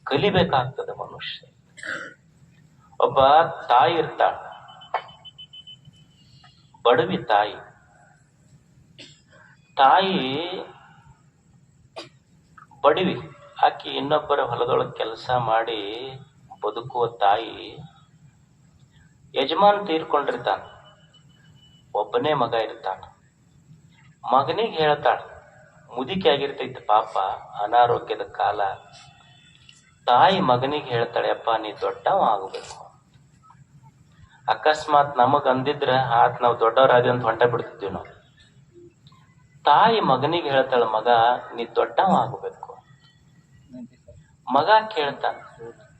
ಕಲಿಬೇಕಾಗ್ತದೆ ಮನುಷ್ಯ. ಒಬ್ಬ ತಾಯಿ ಇರ್ತಾಳ, ಬಡವಿ ತಾಯಿ. ತಾಯಿ ಬಡವಿ, ಆಕಿ ಇನ್ನೊಬ್ಬರ ಹೊಲದೊಳಗೆ ಕೆಲಸ ಮಾಡಿ ಬದುಕುವ ತಾಯಿ. ಯಜಮಾನ್ ತೀರ್ಕೊಂಡಿರ್ತಾನ, ಒಬ್ಬನೇ ಮಗ ಇರ್ತಾನ. ಮಗನಿಗೆ ಹೇಳ್ತಾಳ, ಮುದುಕಿ ಆಗಿರ್ತೈತಿ ಪಾಪ, ಅನಾರೋಗ್ಯದ ಕಾಲ. ತಾಯಿ ಮಗನಿಗೆ ಹೇಳ್ತಾಳೆ, ಅಪ್ಪ ನೀ ದೊಡ್ಡವ ಆಗಬೇಕು. ಅಕಸ್ಮಾತ್ ನಮಗ್ ಅಂದಿದ್ರ ನಾವು ದೊಡ್ಡವರಾದ ಅಂತ ಹೊಂಟ ಬಿಡ್ತಿದ್ವಿ ನಾವು. ತಾಯಿ ಮಗನಿಗೆ ಹೇಳ್ತಾಳ, ಮಗ ನೀ ದೊಡ್ಡವ ಆಗಬೇಕು. ಮಗ ಕೇಳ್ತಾನ,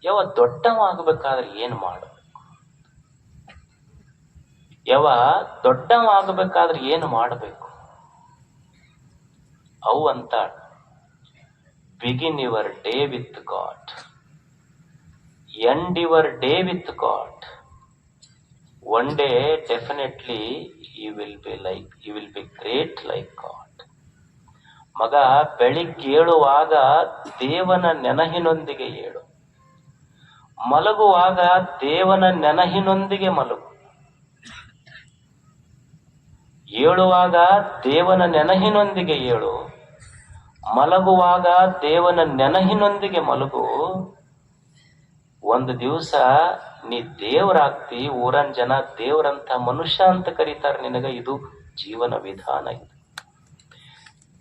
ಯಾವ ದೊಡ್ಡವ ಆಗಬೇಕಾದ್ರೆ ಏನ್ ಮಾಡಬೇಕು? ಯಾವ ದೊಡ್ಡವ ಆಗಬೇಕಾದ್ರೆ ಏನು ಮಾಡಬೇಕು? ಅವು ಅಂತಾಳ, begin your day with God, end your day with God. One day definitely you will be great like God. ಮಗ, ಬೆಳಿಗ್ಗೆ ಏಳುವಾಗ ದೇವನ ನೆನಹಿನೊಂದಿಗೆ ಏಳು, ಮಲಗುವಾಗ ದೇವನ ನೆನಹಿನೊಂದಿಗೆ ಮಲಗು. ಏಳುವಾಗ ದೇವನ ನೆನಹಿನೊಂದಿಗೆ ಏಳು, ಮಲಗುವಾಗ ದೇವನ ನೆನಹಿನೊಂದಿಗೆ ಮಲಗು. ಒಂದು ದಿವಸ ನೀ ದೇವರಾಗ್ತಿ. ಊರನ್ ಜನ ದೇವರಂತ ಮನುಷ್ಯ ಅಂತ ಕರೀತಾರೆ ನಿನಗ. ಇದು ಜೀವನ ವಿಧಾನ. ಇದು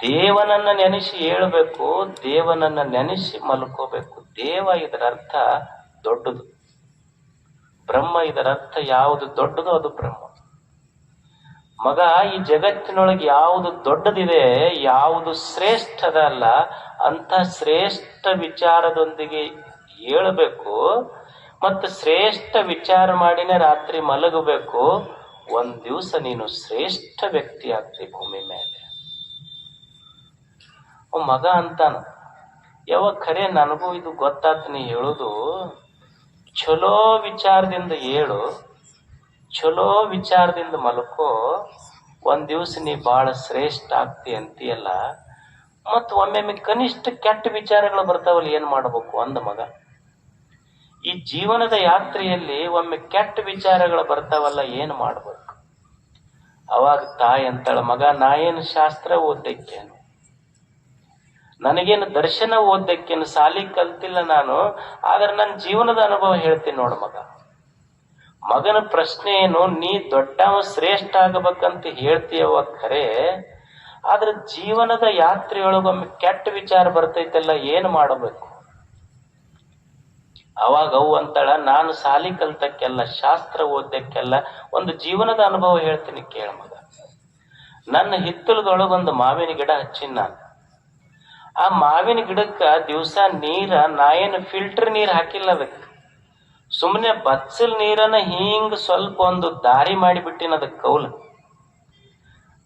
ದೇವನನ್ನ ನೆನೆಸಿ ಏಳಬೇಕು, ದೇವನನ್ನ ನೆನೆಸಿ ಮಲ್ಕೋಬೇಕು. ದೇವ ಇದರ ಅರ್ಥ ದೊಡ್ಡದು, ಬ್ರಹ್ಮ ಇದರ ಅರ್ಥ ಯಾವುದು ದೊಡ್ಡದು ಅದು ಬ್ರಹ್ಮ. ಮಗ, ಈ ಜಗತ್ತಿನೊಳಗೆ ಯಾವುದು ದೊಡ್ಡದಿದೆ, ಯಾವುದು ಶ್ರೇಷ್ಠದ ಅಲ್ಲ, ಅಂತ ಶ್ರೇಷ್ಠ ವಿಚಾರದೊಂದಿಗೆ ಏಳಬೇಕು. ಮತ್ತು ಶ್ರೇಷ್ಠ ವಿಚಾರ ಮಾಡಿನೇ ರಾತ್ರಿ ಮಲಗಬೇಕು. ಒಂದ್ ದಿವಸ ನೀನು ಶ್ರೇಷ್ಠ ವ್ಯಕ್ತಿ ಆಗ್ತಿ ಭೂಮಿ ಮೇಲೆ. ಮಗ ಅಂತಾನ, ಯಾವ ಖರೆ ನನಗೂ ಇದು ಗೊತ್ತಾತ್ ನೀ ಹೇಳುದು. ಚಲೋ ವಿಚಾರದಿಂದ ಏಳು, ಚಲೋ ವಿಚಾರದಿಂದ ಮಲ್ಕೋ. ಒಂದ್ ದಿವಸ ನೀ ಬಹಳ ಶ್ರೇಷ್ಠ ಆಗ್ತಿ ಅಂತೀಯಲ್ಲ. ಮತ್ ಒಮ್ಮೊಮ್ಮೆ ಕನಿಷ್ಠ ಕೆಟ್ಟ ವಿಚಾರಗಳು ಬರ್ತಾವಲ್ಲ, ಏನ್ ಮಾಡ್ಬೇಕು ಅಂದ ಮಗ. ಈ ಜೀವನದ ಯಾತ್ರೆಯಲ್ಲಿ ಒಮ್ಮೆ ಕೆಟ್ಟ ವಿಚಾರಗಳು ಬರ್ತಾವಲ್ಲ, ಏನ್ ಮಾಡ್ಬೇಕು? ಅವಾಗ ತಾಯಿ ಅಂತಾಳ, ಮಗ ನಾ ಏನು ಶಾಸ್ತ್ರ ಓದ್ದಕ್ಕೇನು, ನನಗೇನು ದರ್ಶನ ಓದ್ದಕ್ಕೇನು, ಸಾಲಿ ಕಲ್ತಿಲ್ಲ ನಾನು. ಆದ್ರೆ ನನ್ನ ಜೀವನದ ಅನುಭವ ಹೇಳ್ತೀನಿ ನೋಡು ಮಗ. ಮಗನ ಪ್ರಶ್ನೆ ಏನು, ನೀ ದೊಡ್ಡವ ಶ್ರೇಷ್ಠ ಆಗಬೇಕಂತ ಹೇಳ್ತೀಯವ ಖರೆ, ಆದ್ರೆ ಜೀವನದ ಯಾತ್ರೆಯೊಳಗೊಮ್ಮೆ ಕೆಟ್ಟ ವಿಚಾರ ಬರ್ತೈತಲ್ಲ, ಏನ್ ಮಾಡಬೇಕು? ಅವಾಗ ಅವು ಅಂತಾಳ, ನಾನು ಸಾಲಿ ಕಲ್ತಕ್ಕೆಲ್ಲ, ಶಾಸ್ತ್ರ ಓದಕ್ಕೆಲ್ಲ, ಒಂದು ಜೀವನದ ಅನುಭವ ಹೇಳ್ತೀನಿ ಕೇಳ ಮಗ. ನನ್ನ ಹಿತ್ತಲದೊಳಗೊಂದು ಮಾವಿನ ಗಿಡ ಹಚ್ಚಿನ ನಾನು. ಆ ಮಾವಿನ ಗಿಡಕ್ಕ ದಿವಸ ನೀರ ನಾ ಏನು ಫಿಲ್ಟರ್ ನೀರ್ ಹಾಕಿಲ್ಲ, ಅದಕ್ಕೆ ಸುಮ್ಮನೆ ಬಚ್ಚಲ್ ನೀರನ್ನ ಹಿಂಗ್ ಸ್ವಲ್ಪ ಒಂದು ದಾರಿ ಮಾಡಿಬಿಟ್ಟಿನ ಅದಕ್ಕೆ ಕೌಲ.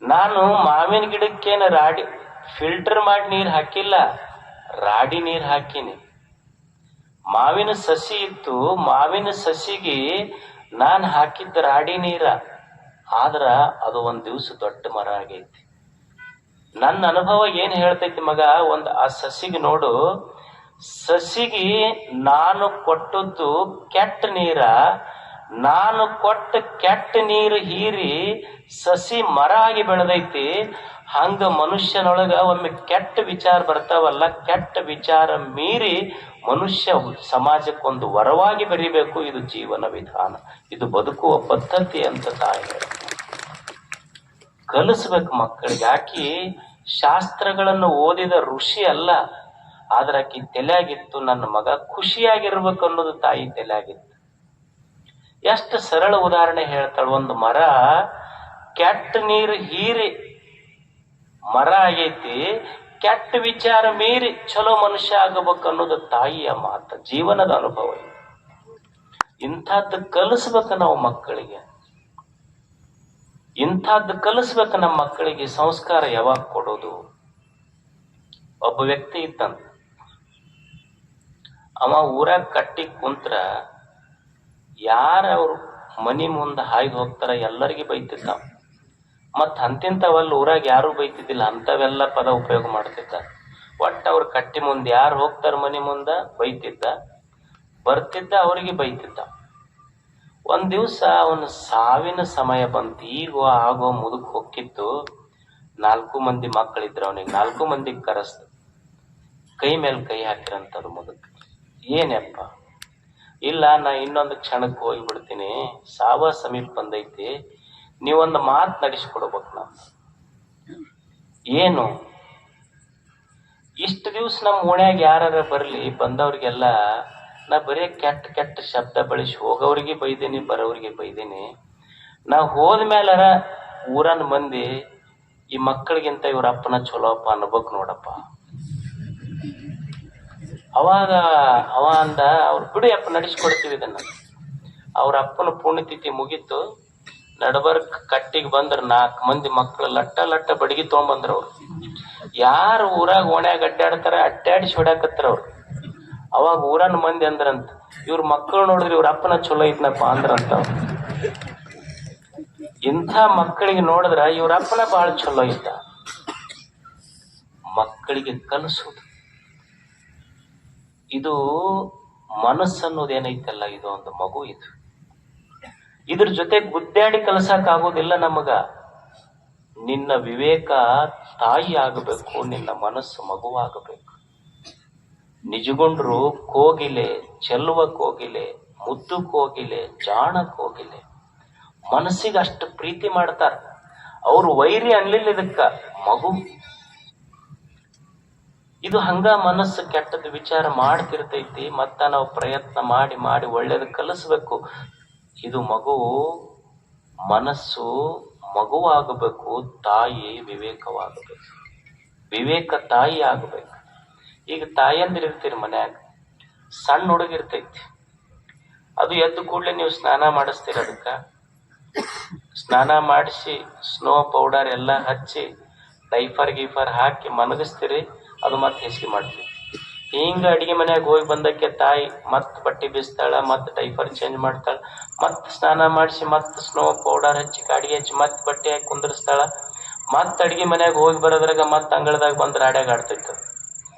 ನಾನು ಮಾವಿನ ಗಿಡಕ್ಕೇನು ರಾಡಿ ಫಿಲ್ಟರ್ ಮಾಡಿ ನೀರ್ ಹಾಕಿಲ್ಲ, ರಾಡಿ ನೀರ್ ಹಾಕಿನಿ. ಮಾವಿನ ಸಸಿ ಇತ್ತು, ಮಾವಿನ ಸಸಿಗೆ ನಾನು ಹಾಕಿದ್ದ ರಾಡಿ ನೀರ. ಆದ್ರ ಅದು ಒಂದ್ ದಿವಸ ದೊಡ್ಡ ಮರ ಆಗೈತಿ. ನನ್ನ ಅನುಭವ ಏನ್ ಹೇಳ್ತೈತಿ ಮಗ, ಆ ಸಸಿಗೆ ನೋಡು, ಸಸಿಗೆ ನಾನು ಕೊಟ್ಟದ್ದು ಕೆಟ್ಟ ನೀರ, ನಾನು ಕೊಟ್ಟ ಕೆಟ್ಟ ನೀರು ಹೀರಿ ಸಸಿ ಮರ ಆಗಿ ಬೆಳೆದೈತಿ. ಹಂಗ ಮನುಷ್ಯನೊಳಗ ಒಮ್ಮೆ ಕೆಟ್ಟ ವಿಚಾರ ಬರ್ತಾವಲ್ಲ, ಕೆಟ್ಟ ವಿಚಾರ ಮೀರಿ ಮನುಷ್ಯ ಸಮಾಜಕ್ಕೊಂದು ವರವಾಗಿ ಬೆರಿಬೇಕು. ಇದು ಜೀವನ ವಿಧಾನ, ಇದು ಬದುಕುವ ಪದ್ಧತಿ ಅಂತ ತಾಯಿ ಕಲಿಸ್ಬೇಕು ಮಕ್ಕಳಿಗೆ. ಆಕಿ ಶಾಸ್ತ್ರಗಳನ್ನು ಓದಿದ ಋಷಿ ಅಲ್ಲ, ಆದ್ರ ಆಕಿ ತಲೆಯಾಗಿತ್ತು, ನನ್ನ ಮಗ ಖುಷಿಯಾಗಿರ್ಬೇಕು ಅನ್ನೋದು ತಾಯಿ ತಲೆಯಾಗಿತ್ತು. ಎಷ್ಟು ಸರಳ ಉದಾಹರಣೆ ಹೇಳ್ತಾಳೆ. ಒಂದು ಮರ ಕೆಟ್ಟ ನೀರು ಹೀರಿ ಮರ ಆಗೈತಿ, ಕೆಟ್ಟ ವಿಚಾರ ಮೀರಿ ಚಲೋ ಮನುಷ್ಯ ಆಗಬೇಕು ಅನ್ನೋದು ತಾಯಿಯ ಮಾತು, ಜೀವನದ ಅನುಭವ. ಇಂಥದ್ದು ಕಲಿಸ್ಬೇಕು ನಾವು ಮಕ್ಕಳಿಗೆ, ಇಂಥದ್ದು ಕಲಿಸ್ಬೇಕು ನಮ್ಮ ಮಕ್ಕಳಿಗೆ. ಸಂಸ್ಕಾರ ಯಾವಾಗ ಕೊಡೋದು? ಒಬ್ಬ ವ್ಯಕ್ತಿ ಇದ್ದಂತ, ಅವ ಊರಾಗ ಕಟ್ಟಿ ಕುಂತ್ರ ಯಾರ ಅವ್ರು ಮನಿ ಮುಂದೆ ಹಾಯ್ದು ಹೋಗ್ತಾರ ಎಲ್ಲರಿಗೂ ಬೈತಿದ್ದ. ಮತ್ ಅಂತಿಂತವಲ್ಲ ಊರಾಗ ಯಾರು ಬೈತಿದ್ದಿಲ್ಲ, ಅಂತವೆಲ್ಲ ಪದ ಉಪಯೋಗ ಮಾಡ್ತಿದ್ದ. ಒಟ್ಟ ಅವ್ರ ಕಟ್ಟಿ ಮುಂದೆ ಯಾರು ಹೋಗ್ತಾರ ಮನಿ ಮುಂದ ಬೈತಿದ್ದ, ಬರ್ತಿದ್ದ ಅವ್ರಿಗೆ ಬೈತಿದ್ದ. ಒಂದ್ ದಿವ್ಸ ಅವನ ಸಾವಿನ ಸಮಯ ಬಂತು. ಈಗ ಆಗೋ ಮುದುಕ್ ಹೊಕ್ಕಿತ್ತು. 4 ಮಂದಿ ಮಕ್ಕಳಿದ್ರು ಅವನಿಗೆ. 4 ಮಂದಿಗೆ ಕರೆಸ್ತು. ಕೈ ಮೇಲೆ ಕೈ ಹಾಕಿರಂತವ್ರು ಮುದುಕ್. ಏನಪ್ಪ? ಇಲ್ಲ, ನಾ ಇನ್ನೊಂದು ಕ್ಷಣಕ್ಕೆ ಹೋಗ್ಬಿಡ್ತೀನಿ, ಸಾವ ಸಮೀಪ ಬಂದೈತಿ, ನೀವೊಂದು ಮಾತು ನಡೆಸ್ಕೊಡ್ಬೇಕು. ನಾ ಏನು? ಇಷ್ಟು ದಿವ್ಸ ನಮ್ಮ ಓಣ್ಯಾಗ ಯಾರ ಬರ್ಲಿ ಬಂದವ್ರಿಗೆಲ್ಲ ನಾ ಬರೀ ಕೆಟ್ಟ ಕೆಟ್ಟ ಶಬ್ದ ಬಳಸಿ ಹೋಗೋವ್ರಿಗೆ ಬೈದೀನಿ, ಬರೋವ್ರಿಗೆ ಬೈದೀನಿ. ನಾ ಹೋದ್ಮೇಲಾರ ಊರನ್ ಮಂದಿ ಈ ಮಕ್ಕಳಿಗಿಂತ ಇವ್ರ ಅಪ್ಪನ ಚಲೋಪ್ಪ ಅನ್ಬೇಕು ನೋಡಪ್ಪ. ಅವಾಗ ಅವ ಅಂದ, ಅವ್ರು ಬಿಡು ಅಪ್ಪ, ನಡೆಸ್ಕೊಡ್ತೀವಿ ಇದನ್ನ. ಅವ್ರ ಅಪ್ಪನ ಪುಣ್ಯತಿಥಿ ಮುಗೀತು. ನಡಬರ್ಕ್ ಕಟ್ಟಿಗೆ ಬಂದ್ರ 4 ಮಂದಿ ಮಕ್ಕಳು ಲಟ್ಟ ಲಟ್ಟ ಬಡಗಿ ತಗೊಂಬಂದ್ರ. ಅವ್ರು ಯಾರು ಊರಾಗ ಓಣ್ಯಾಗ ಅಡ್ಡಾಡ್ತಾರ ಅಡ್ಡಾಡಿಸಿ ಹೊಡ್ಯಾಕತ್ತಾರ ಅವ್ರು. ಅವಾಗ ಊರನ್ ಮಂದಿ ಅಂದ್ರಂತ, ಇವ್ರ ಮಕ್ಕಳು ನೋಡಿದ್ರೆ ಇವ್ರ ಅಪ್ಪನ ಚಲೋ ಐತ್ನಪ್ಪ ಅಂದ್ರಂತ. ಇಂಥ ಮಕ್ಕಳಿಗೆ ನೋಡಿದ್ರ ಇವ್ರ ಅಪ್ಪನ ಬಹಳ ಚಲೋ ಇದ್ದ. ಮಕ್ಕಳಿಗೆ ಕಲಿಸೋದು ಇದು ಮನಸ್ಸನ್ನೋದೇನೈತಲ್ಲ, ಇದು ಒಂದು ಮಗು. ಇದ್ರ ಜೊತೆ ಗುದ್ದಾಡಿ ಕಲಸಕ್ ಆಗೋದಿಲ್ಲ ನಮಗ. ನಿನ್ನ ವಿವೇಕ ತಾಯಿ ಆಗಬೇಕು, ನಿನ್ನ ಮನಸ್ಸು ಮಗುವಾಗಬೇಕು. ನಿಜಗೊಂಡ್ರು ಕೋಗಿಲೆ, ಚೆಲ್ಲುವ ಕೋಗಿಲೆ, ಮುದ್ದು ಕೋಗಿಲೆ, ಜಾಣ ಕೋಗಿಲೆ ಮನಸ್ಸಿಗೆ ಅಷ್ಟು ಪ್ರೀತಿ ಮಾಡ್ತಾರ. ಅವ್ರು ವೈರಿ ಅನ್ಲಿಲ್ಲ ಇದಕ್ಕ, ಮಗು. ಇದು ಹಂಗ ಮನಸ್ಸು ಕೆಟ್ಟದ ವಿಚಾರ ಮಾಡ್ತಿರ್ತೈತಿ. ಮತ್ತ ನಾವು ಪ್ರಯತ್ನ ಮಾಡಿ ಮಾಡಿ ಒಳ್ಳೇದು ಕಲಿಸ್ಬೇಕು. ಇದು ಮಗು, ಮನಸ್ಸು ಮಗುವಾಗಬೇಕು, ತಾಯಿ ವಿವೇಕವಾಗಬೇಕು. ವಿವೇಕ ತಾಯಿ ಆಗಬೇಕು. ಈಗ ತಾಯಿಯಂದಿರ್ತೀರಿ ಮನ್ಯಾಗ, ಸಣ್ಣ ಹುಡುಗಿರ್ತೈತಿ. ಅದು ಎದ್ದು ಕೂಡಲೇ ನೀವು ಸ್ನಾನ ಮಾಡಿಸ್ತೀರ. ಅದಕ್ಕ ಸ್ನಾನ ಮಾಡಿಸಿ ಸ್ನೋ ಪೌಡರ್ ಎಲ್ಲ ಹಚ್ಚಿ ಡೈಫರ್ ಗೀಫರ್ ಹಾಕಿ ಮನಗಿಸ್ತೀರಿ. ಅದು ಮತ್ತೆ ಹೆಸಿಗೆ ಮಾಡ್ತೀವಿ. ಹಿಂಗ ಅಡಿಗೆ ಮನ್ಯಾಗ ಹೋಗಿ ಬಂದಕ್ಕೆ ತಾಯಿ ಮತ್ ಬಟ್ಟೆ ಬೀಸ್ತಾಳ, ಮತ್ ಡೈಫರ್ ಚೇಂಜ್ ಮಾಡ್ತಾಳ, ಮತ್ ಸ್ನಾನ ಮಾಡಿಸಿ ಮತ್ ಸ್ನೋ ಪೌಡರ್ ಹಚ್ಚಿ ಅಡಿಗೆ ಹಚ್ಚಿ ಮತ್ ಬಟ್ಟೆ ಹಾಕಿ ಕುಂದರ್ಸ್ತಾಳ. ಮತ್ ಅಡಿಗೆ ಮನ್ಯಾಗ ಹೋಗಿ ಬರೋದ್ರಾಗ ಮತ್ ಅಂಗಳದಾಗ ಬಂದ್ ರಾಡ್ಯಾಗ ಆಡ್ತಿತ್ತು.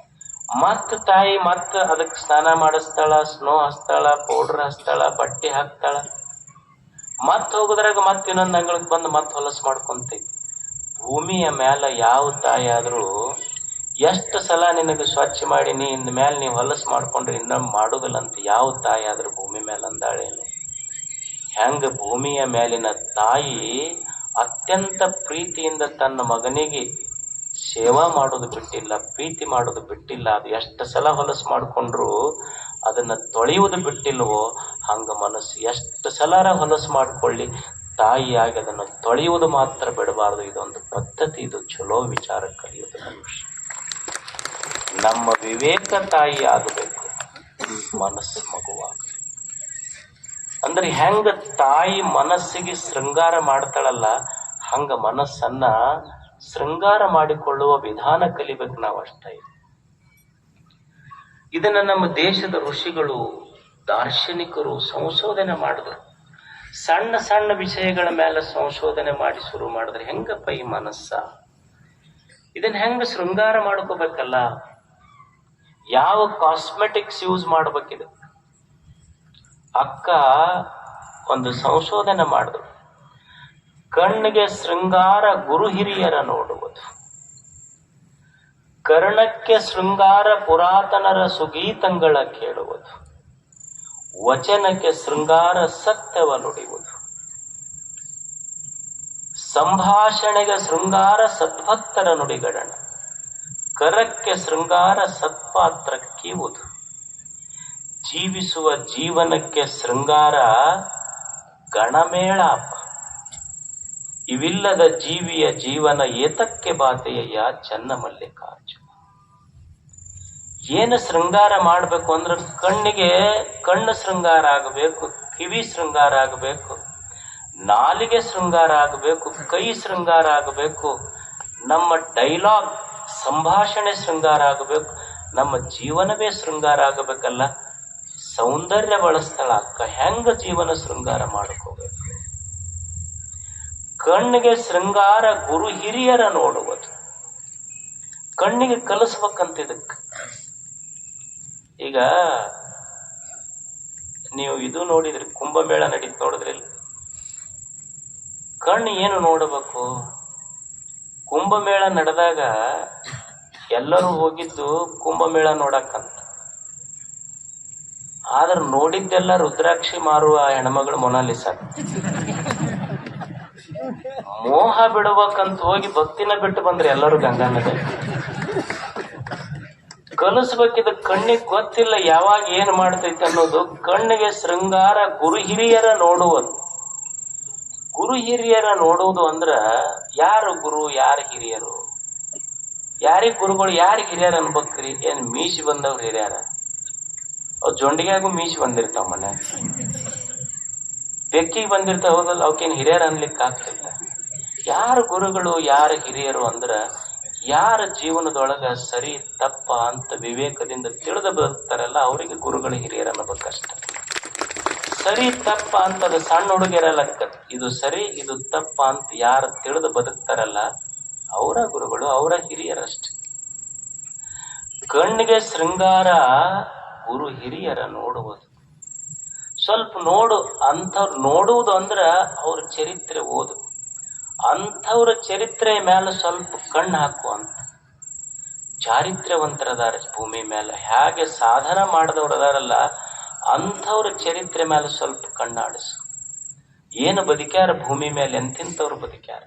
ಮತ್ ತಾಯಿ ಮತ್ ಅದಕ್ಕೆ ಸ್ನಾನ ಮಾಡಿಸ್ತಾಳ, ಸ್ನೋ ಹಚ್ತಾಳ, ಪೌಡರ್ ಹಚ್ತಾಳ, ಬಟ್ಟೆ ಹಾಕ್ತಾಳ. ಮತ್ ಹೋಗೋದ್ರಾಗ ಮತ್ ಇನ್ನೊಂದ್ ಅಂಗಳಕ್ಕೆ ಬಂದು ಮತ್ ಹೊಲಸು ಮಾಡ್ಕೊಂತೈತಿ. ಭೂಮಿಯ ಮ್ಯಾಲ ಯಾವ ತಾಯಿ ಆದ್ರೂ ಎಷ್ಟು ಸಲ ನಿನಗೆ ಸ್ವಚ್ಛ ಮಾಡಿ ನೀ ಇಂದ ಮೇಲೆ ನೀವು ಹೊಲಸು ಮಾಡ್ಕೊಂಡ್ರೆ ಇನ್ನೊಮ್ಮೆ ಮಾಡೋದಿಲ್ಲ ಅಂತ ಯಾವ ತಾಯಿ ಆದ್ರೂ ಭೂಮಿ ಮೇಲೆ ಅಂದಾಳೇನು? ಹೆಂಗ ಭೂಮಿಯ ಮೇಲಿನ ತಾಯಿ ಅತ್ಯಂತ ಪ್ರೀತಿಯಿಂದ ತನ್ನ ಮಗನಿಗೆ ಸೇವಾ ಮಾಡೋದು ಬಿಟ್ಟಿಲ್ಲ, ಪ್ರೀತಿ ಮಾಡೋದು ಬಿಟ್ಟಿಲ್ಲ. ಅದು ಎಷ್ಟು ಸಲ ಹೊಲಸು ಮಾಡ್ಕೊಂಡ್ರು ಅದನ್ನ ತೊಳೆಯುವುದು ಬಿಟ್ಟಿಲ್ವೋ, ಹಂಗ ಮನಸ್ಸು ಎಷ್ಟು ಸಲರ ಹೊಲಸು ಮಾಡ್ಕೊಳ್ಳಿ, ತಾಯಿಯಾಗಿ ಅದನ್ನು ತೊಳೆಯುವುದು ಮಾತ್ರ ಬಿಡಬಾರದು. ಇದೊಂದು ಪದ್ಧತಿ. ಇದು ಚಲೋ ವಿಚಾರ ಕಲಿಯೋದು ಮನುಷ್ಯ. ನಮ್ಮ ವಿವೇಕ ತಾಯಿ ಆಗಬೇಕು, ಮನಸ್ಸು ಮಗುವಾಗಬೇಕು. ಅಂದ್ರೆ ಹೆಂಗ ತಾಯಿ ಮನಸ್ಸಿಗೆ ಶೃಂಗಾರ ಮಾಡ್ತಾಳಲ್ಲ, ಹಂಗ ಮನಸ್ಸನ್ನ ಶೃಂಗಾರ ಮಾಡಿಕೊಳ್ಳುವ ವಿಧಾನ ಕಲಿಬೇಕು ನಾವು ಅಷ್ಟೇ. ಇದನ್ನ ನಮ್ಮ ದೇಶದ ಋಷಿಗಳು, ದಾರ್ಶನಿಕರು ಸಂಶೋಧನೆ ಮಾಡಿದ್ರು. ಸಣ್ಣ ಸಣ್ಣ ವಿಷಯಗಳ ಮೇಲೆ ಸಂಶೋಧನೆ ಮಾಡಿ ಶುರು ಮಾಡಿದ್ರೆ ಹೆಂಗಪ್ಪ ಈ ಮನಸ್ಸ, ಇದನ್ನ ಹೆಂಗ ಶೃಂಗಾರ ಮಾಡ್ಕೋಬೇಕಲ್ಲ, ಯಾವ ಕಾಸ್ಮೆಟಿಕ್ಸ್ ಯೂಸ್ ಮಾಡ್ಬೇಕಿದೆ. ಅಕ್ಕ ಒಂದು ಸಂಶೋಧನೆ ಮಾಡಿದ್ರು. ಕಣ್ಣಿಗೆ ಶೃಂಗಾರ ಗುರು ಹಿರಿಯರ ನೋಡುವುದು, ಕರ್ಣಕ್ಕೆ ಶೃಂಗಾರ ಪುರಾತನರ ಸುಗೀತಂಗಳ ಕೇಳುವುದು, ವಚನಕ್ಕೆ ಶೃಂಗಾರ ಸತ್ಯವ ನುಡಿಯುವುದು, ಸಂಭಾಷಣೆಗೆ ಶೃಂಗಾರ ಸದ್ಭಕ್ತರ ನುಡಿಗಡಣ, ಕರಕ್ಕೆ ಶೃಂಗಾರ ಸತ್ಪಾತ್ರ ಕೀವುದು, ಜೀವಿಸುವ ಜೀವನಕ್ಕೆ ಶೃಂಗಾರ ಗಣಮೇಳಾಪ, ಇವಿಲ್ಲದ ಜೀವಿಯ ಜೀವನ ಏತಕ್ಕೆ ಬಾತೆಯ ಚನ್ನ ಮಲ್ಲಿಕಾರ್ಜುನ. ಏನು ಶೃಂಗಾರ ಮಾಡ್ಬೇಕು ಅಂದ್ರೆ ಕಣ್ಣಿಗೆ ಕಣ್ಣು ಶೃಂಗಾರ ಆಗಬೇಕು, ಕಿವಿ ಶೃಂಗಾರ ಆಗಬೇಕು, ನಾಲಿಗೆ ಶೃಂಗಾರ ಆಗಬೇಕು, ಕೈ ಶೃಂಗಾರ ಆಗಬೇಕು, ನಮ್ಮ ಡೈಲಾಗ್ ಸಂಭಾಷಣೆ ಶೃಂಗಾರ ಆಗಬೇಕು, ನಮ್ಮ ಜೀವನವೇ ಶೃಂಗಾರ ಆಗಬೇಕಲ್ಲ. ಸೌಂದರ್ಯ ಬಳಸ್ತಾಳ ಅಕ್ಕ, ಹೆಂಗ ಜೀವನ ಶೃಂಗಾರ ಮಾಡ್ಕೋಬೇಕು. ಕಣ್ಣಿಗೆ ಶೃಂಗಾರ ಗುರು ಹಿರಿಯರ ನೋಡುವುದು, ಕಣ್ಣಿಗೆ ಕಲಿಸ್ಬೇಕಂತ ಇದಕ್ಕೆ. ಈಗ ನೀವು ಇದು ನೋಡಿದ್ರಿ, ಕುಂಭಮೇಳ ನಡೀತು ನೋಡಿದ್ರಿ. ಕಣ್ಣು ಏನು ನೋಡಬೇಕು? ಕುಂಭಮೇಳ ನಡೆದಾಗ ಎಲ್ಲರೂ ಹೋಗಿದ್ದು ಕುಂಭಮೇಳ ನೋಡಕ್ಕಂತ. ಆದ್ರೆ ನೋಡಿದ್ದೆಲ್ಲ ರುದ್ರಾಕ್ಷಿ ಮಾರುವ ಹೆಣ್ಮಗಳು ಮೊನಾಲಿಸ. ಮೋಹ ಬಿಡ್ಬೇಕಂತ ಹೋಗಿ ಭಕ್ತಿನ ಬಿಟ್ಟು ಬಂದ್ರೆ ಎಲ್ಲರೂ ಗಂಗಾ ನದಿ. ಕಲಿಸ್ಬೇಕಿದ ಕಣ್ಣಿಗೆ ಗೊತ್ತಿಲ್ಲ ಯಾವಾಗ ಏನ್ ಮಾಡ್ತೈತೆ ಅನ್ನೋದು. ಕಣ್ಣಿಗೆ ಶೃಂಗಾರ ಗುರು ಹಿರಿಯರ ನೋಡುವುದು. ಗುರು ಹಿರಿಯರ ನೋಡುವುದು ಅಂದ್ರ ಯಾರು ಗುರು ಯಾರು ಹಿರಿಯರು? ಯಾರಿಗ್ ಗುರುಗಳು ಯಾರು ಹಿರಿಯರ ಅನ್ಬೇಕ್ರಿ? ಏನ್ ಮೀಸಿ ಬಂದವ್ರು ಹಿರಿಯರ? ಅವ್ ಜೊಂಡಿಗಾಗೂ ಮೀಸಿ ಬಂದಿರ್ತಾವ, ಮನೆ ಬೆಕ್ಕಿಗೆ ಬಂದಿರ್ತಾವ, ಹೋಗಲ್ಲ, ಅವಕ್ಕೇನ್ ಹಿರಿಯರ ಅನ್ಲಿಕ್ಕೆ ಆಗ್ತಿಲ್ಲ. ಯಾರು ಗುರುಗಳು ಯಾರು ಹಿರಿಯರು ಅಂದ್ರ ಯಾರ ಜೀವನದೊಳಗ ಸರಿ ತಪ್ಪ ಅಂತ ವಿವೇಕದಿಂದ ತಿಳಿದು ಬದುಕ್ತಾರಲ್ಲ ಅವರಿಗೆ ಗುರುಗಳು ಹಿರಿಯರ ಅನ್ನಬೇಕಷ್ಟ. ಸರಿ ತಪ್ಪ ಅಂತ ಅದು ಸಣ್ಣ ಹುಡುಗಿರಲ್ಲ, ಇದು ಸರಿ ಇದು ತಪ್ಪ ಅಂತ ಯಾರು ತಿಳಿದು ಬದುಕ್ತಾರಲ್ಲ ಅವರ ಗುರುಗಳು, ಅವರ ಹಿರಿಯರಷ್ಟೆ. ಕಣ್ಣಿಗೆ ಶೃಂಗಾರ ಗುರು ಹಿರಿಯರ ನೋಡುವುದು. ಸ್ವಲ್ಪ ನೋಡು ಅಂಥವ್ರು ನೋಡುವುದು ಅಂದ್ರ ಅವ್ರ ಚರಿತ್ರೆ ಓದು. ಅಂಥವ್ರ ಚರಿತ್ರೆ ಮೇಲೆ ಸ್ವಲ್ಪ ಕಣ್ಣು ಹಾಕುವಂತ ಚಾರಿತ್ರ್ಯವಂತರದಾರ ಭೂಮಿ ಮೇಲೆ. ಹೇಗೆ ಸಾಧನ ಮಾಡಿದವ್ರು ಅದಾರಲ್ಲ ಅಂಥವ್ರ ಚರಿತ್ರೆ ಮೇಲೆ ಸ್ವಲ್ಪ ಕಣ್ಣಾಡಿಸು. ಏನು ಬದುಕ್ಯಾರ ಭೂಮಿ ಮೇಲೆ, ಎಂತಿಂತವ್ರು ಬದುಕ್ಯಾರ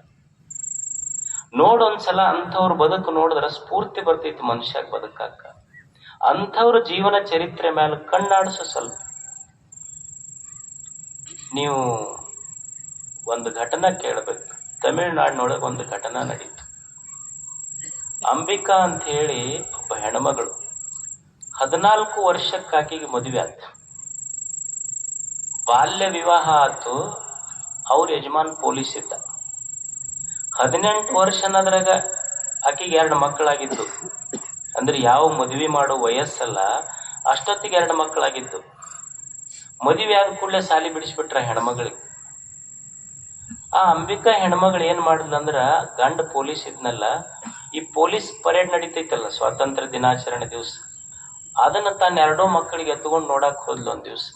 ನೋಡೊಂದ್ಸಲ. ಅಂಥವ್ರ ಬದುಕು ನೋಡಿದ್ರೆ ಸ್ಫೂರ್ತಿ ಬರ್ತೈತಿ ಮನುಷ್ಯಾಗ ಬದುಕಾಕ. ಅಂಥವ್ರ ಜೀವನ ಚರಿತ್ರೆ ಮೇಲೆ ಕಣ್ಣಾಡಿಸು ಸ್ವಲ್ಪ. ನೀವು ಒಂದು ಘಟನಾ ಕೇಳಬೇಕು. ತಮಿಳ್ನಾಡಿನೊಳಗೆ ಒಂದು ಘಟನಾ ನಡೀತು. ಅಂಬಿಕಾ ಅಂತ ಹೇಳಿ ಒಬ್ಬ ಹೆಣ್ಮಗಳು 14 ವರ್ಷಕ್ಕೆ ಆಕೆಗೆ ಮದುವೆ ಆಯ್ತು. ಬಾಲ್ಯ ವಿವಾಹ ಆಯ್ತು. ಅವ್ರ ಯಜಮಾನ್ ಪೊಲೀಸ್ ಇದ್ದ. 18 ವರ್ಷ ಅನ್ನೋದ್ರಾಗ ಆಕೆಗೆ 2 ಮಕ್ಕಳಾಗಿದ್ದು. ಅಂದ್ರೆ ಯಾವ ಮದುವೆ ಮಾಡೋ ವಯಸ್ಸಲ್ಲ, ಅಷ್ಟೊತ್ತಿಗೆ 2 ಮಕ್ಕಳಾಗಿದ್ದು. ಮದುವೆ ಆದ ಕೂಡಲೇ ಸಾಲಿ ಬಿಡಿಸ್ಬಿಟ್ರ ಹೆಣ್ಮಗಳಿಗೆ. ಆ ಅಂಬಿಕಾ ಹೆಣ್ಮಗಳು ಏನ್ ಮಾಡಿದ್ಲಂದ್ರ, ಗಂಡ ಪೊಲೀಸ್ ಇದ್ನಲ್ಲ, ಈ ಪೊಲೀಸ್ ಪರೇಡ್ ನಡೀತೈತಲ್ಲ ಸ್ವಾತಂತ್ರ್ಯ ದಿನಾಚರಣೆ ದಿವಸ, ಅದನ್ನ ತನ್ನ 2 ಮಕ್ಕಳಿಗೆ ಎತ್ಕೊಂಡು ನೋಡಕ್ ಹೋದ್ಲು ಒಂದ್ ದಿವ್ಸ.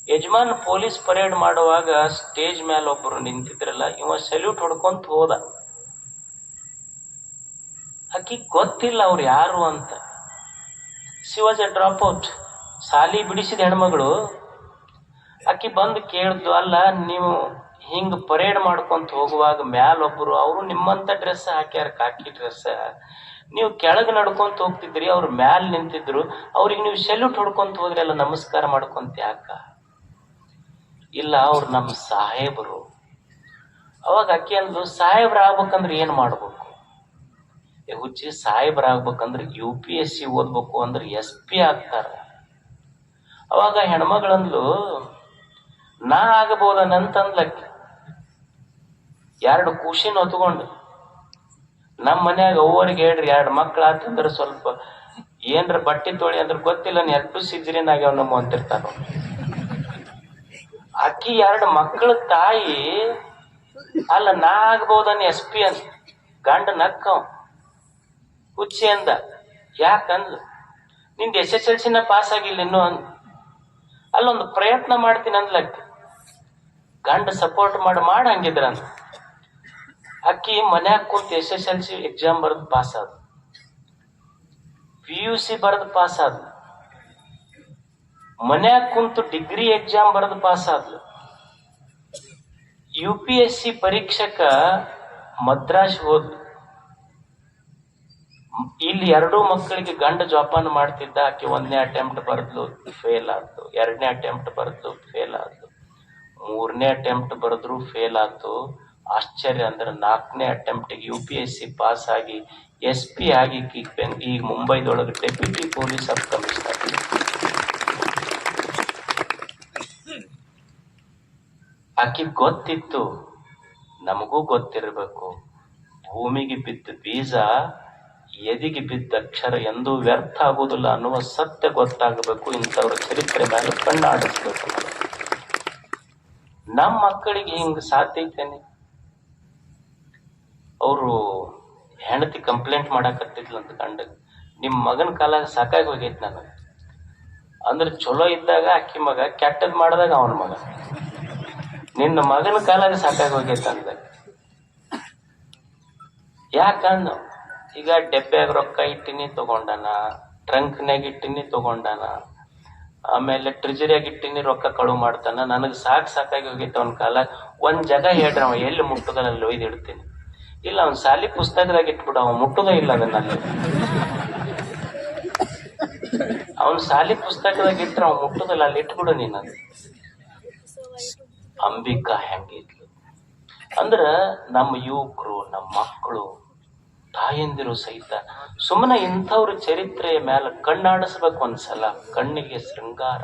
ಯಜಮಾನ್ ಪೊಲೀಸ್ ಪರೇಡ್ ಮಾಡುವಾಗ ಸ್ಟೇಜ್ ಮೇಲೆ ಒಬ್ಬರು ನಿಂತಿದ್ರಲ್ಲ, ಇವ ಸಲ್ಯೂಟ್ ಹೊಡ್ಕೊಂತ ಹೋದ. ಆಕಿ ಗೊತ್ತಿಲ್ಲ ಅವ್ರು ಯಾರು ಅಂತ. She was A drop out, ಸಾಲಿ ಬಿಡಿಸಿದ ಹೆಣ್ಮಗಳು. ಆಕಿ ಬಂದು ಕೇಳ್ದು, ಅಲ್ಲ ನೀವು ಹಿಂಗ್ ಪರೇಡ್ ಮಾಡ್ಕೊಂತ ಹೋಗುವಾಗ ಮ್ಯಾಲೊಬ್ರು ಅವರು ನಿಮ್ಮಂತ ಡ್ರೆಸ್ ಹಾಕ್ಯಾರ, ಕಾಕಿ ಡ್ರೆಸ್, ನೀವು ಕೆಳಗೆ ನಡ್ಕೊಂತ ಹೋಗ್ತಿದ್ರಿ, ಅವ್ರು ಮ್ಯಾಲ್ ನಿಂತಿದ್ರು, ಅವ್ರಿಗೆ ನೀವು ಸೆಲ್ಯೂಟ್ ಹೊಡ್ಕೊಂತ ಹೋದ್ರಿ ಅಲ್ಲ, ನಮಸ್ಕಾರ ಮಾಡ್ಕೊಂತ ಯಾಕ? ಇಲ್ಲ ಅವ್ರು ನಮ್ಮ ಸಾಹೇಬರು. ಅವಾಗ ಅಕ್ಕಿ ಅಂದ್ಲು, ಸಾಹೇಬ್ರ ಆಗ್ಬೇಕಂದ್ರೆ ಏನ್ ಮಾಡ್ಬೇಕು? ಹುಚ್ಚಿ, ಸಾಹೇಬ್ರ ಆಗ್ಬೇಕಂದ್ರೆ UPSC ಓದ್ಬೇಕು, ಅಂದ್ರೆ SP ಆಗ್ತಾರ. ಅವಾಗ ಹೆಣ್ಮಗಳಂದ್ಲು, ನಾ ಆಗಬಹುದನಂತಂದ್ಲಕ್ಕಿ. 2 ಕೂಸಿನ ಹೊತ್ಕೊಂಡು ನಮ್ಮ ಮನ್ಯಾಗ ಅವ್ವರಿಗೆ ಹೇಳ್ರಿ 2 ಮಕ್ಳು ಆತಂದ್ರೆ ಸ್ವಲ್ಪ ಏನ್ರ ಬಟ್ಟೆ ತೊಳಿ ಅಂದ್ರೆ ಗೊತ್ತಿಲ್ಲ, 2 ಸಿಜ್ರಿನ್ ಆಗ್ಯಾವ ನಮ್ಮ ಅಂತಿರ್ತಾರ. ಅಕ್ಕಿ 2 ಮಕ್ಕಳ ತಾಯಿ ಅಲ್ಲ, ನಾ ಆಗ್ಬಹುದನ್ SP ಅಂತ. ಗಂಡ ನಕ್ಕವ್, ಹುಚ್ಚಿ ಅಂದ. ಯಾಕಂದ್ಲು, ನಿಂದ SSLC ಪಾಸ್ ಆಗಿಲ್ಲ ಇನ್ನು ಅಂದ್. ಅಲ್ಲೊಂದು ಪ್ರಯತ್ನ ಮಾಡ್ತೀನಿ ಅಂದ್ಲಕ್ಕಿ. ಗಂಡ ಸಪೋರ್ಟ್ ಮಾಡಿ ಹಂಗಿದ್ರ ಅಂದ. ಅಕ್ಕಿ ಮನ್ಯಾಗ ಕುಂತ SSLC ಎಕ್ಸಾಮ್ ಬರೆದು ಪಾಸ್ ಆದ, PUC ಬರೆದು ಪಾಸ್ ಆದ್ಲು, ಮನ್ಯಾಗ ಕುಂತು ಡಿಗ್ರಿ ಎಕ್ಸಾಮ್ ಬರೆದು ಪಾಸ್ ಆದ್ಲು. UPSC ಪರೀಕ್ಷಕ ಮದ್ರಾಸ್ ಹೋದ್ಲು. ಇಲ್ಲಿ 2 ಮಕ್ಕಳಿಗೆ ಗಂಡ ಜೋಪಾನ ಮಾಡ್ತಿದ್ದ. ಆಕೆ 1ನೇ ಅಟೆಂಪ್ಟ್ ಬರೆದ್ಲು, ಫೇಲ್ ಆದ್ಲು. 2ನೇ ಅಟೆಂಪ್ಟ್ ಬರೆದ್ಲು, ಫೇಲ್ ಆದ್ಲು. 3ನೇ ಅಟೆಂಪ್ಟ್ ಬರೆದ್ರು ಫೇಲ್ ಆಯ್ತು. ಆಶ್ಚರ್ಯ ಅಂದ್ರೆ 4ನೇ ಅಟೆಂಪ್ಟಿಗೆ UPSC ಪಾಸ್ ಆಗಿ SP ಆಗಿ ಈಗ ಮುಂಬೈದೊಳಗೆ ಡೆಪ್ಯೂಟಿ ಪೊಲೀಸ್ ಸಬ್ ಕಮಿಷನರ್. ಆಕಿ ಗೊತ್ತಿತ್ತು, ನಮಗೂ ಗೊತ್ತಿರಬೇಕು, ಭೂಮಿಗೆ ಬಿದ್ದ ಬೀಜ ಎದಿಗೆ ಬಿದ್ದ ಅಕ್ಷರ ಎಂದೂ ವ್ಯರ್ಥ ಆಗುವುದಿಲ್ಲ ಅನ್ನುವ ಸತ್ಯ ಗೊತ್ತಾಗಬೇಕು. ಇಂಥವ್ರ ಚರಿತ್ರೆ ಮೇಲೆ ಕಣ್ಣಾಡಿಸ್ಬೇಕು. ನಮ್ಮ ಮಕ್ಕಳಿಗೆ ಹಿಂಗ ಸಾಧ್ಯ ಐತೇನೆ? ಅವರು ಹೆಂಡತಿ ಕಂಪ್ಲೇಂಟ್ ಮಾಡಾಕತ್ತಿದ್ಲಂತ ಗಂಡ, ನಿಮ್ ಮಗನ ಕಾಲಾಗ ಸಾಕಾಗಿ ಹೋಗೈತಿ ನನಗೆ. ಅಂದ್ರೆ ಚಲೋ ಇದ್ದಾಗ ಅಕ್ಕಿ ಮಗ, ಕೆಟ್ಟದ್ ಮಾಡಿದಾಗ ಅವನ ಮಗ. ನಿನ್ನ ಮಗನ ಕಾಲಾಗ ಸಾಕಾಗಿ ಹೋಗೈತಿ ಅಂದ. ಯಾಕಂದ ಈಗ ಡೆಬ್ಬ್ಯಾಗ ರೊಕ್ಕ ಇಟ್ಟಿನಿ ತಗೊಂಡಾನ, ಟ್ರಂಕ್ನ್ಯಾಗ ಇಟ್ಟಿನಿ ತಗೊಂಡಾನ, ಆಮೇಲೆ ಟ್ರಿಜರಿಯಾಗ ಇಟ್ಟಿನಿ ರೊಕ್ಕ ಕಳು ಮಾಡ್ತಾನ. ನನಗ್ ಸಾಕಾಗಿ ಹೋಗೈತಿ ಅವನ ಕಾಲಾಗ. ಒಂದ್ ಜಾಗ ಹೇಳ್ರಿ ಅವ ಎಲ್ಲಿ ಮುಟ್ಟುದಲ್ಲ ಅಲ್ಲಿ ಒಯ್ದು ಇಡ್ತೀನಿ. ಇಲ್ಲ ಅವ್ನ ಸಾಲಿ ಪುಸ್ತಕದಾಗ ಇಟ್ಬಿಡ, ಅವ ಮುಟ್ಟುದೇ ಇಲ್ಲ ಅದನ್ನಲ್ಲಿ. ಅವನ್ ಸಾಲಿ ಪುಸ್ತಕದಾಗ ಇಟ್ರ ಅವ್ ಮುಟ್ಟುದಲ್ಲ, ಅಲ್ಲಿ ಇಟ್ಬಿಡು ನೀನ. ಅಂಬಿಕಾ ಹೆಂಗಿದ್ಲು ಅಂದ್ರ ನಮ್ಮ ಯುವಕರು, ನಮ್ಮ ಮಕ್ಕಳು, ತಾಯಂದಿರು ಸಹಿತ ಸುಮ್ಮನೆ ಇಂಥವ್ರ ಚರಿತ್ರೆಯ ಮೇಲೆ ಕಣ್ಣಾಡಿಸ್ಬೇಕು ಒಂದ್ಸಲ. ಕಣ್ಣಿಗೆ ಶೃಂಗಾರ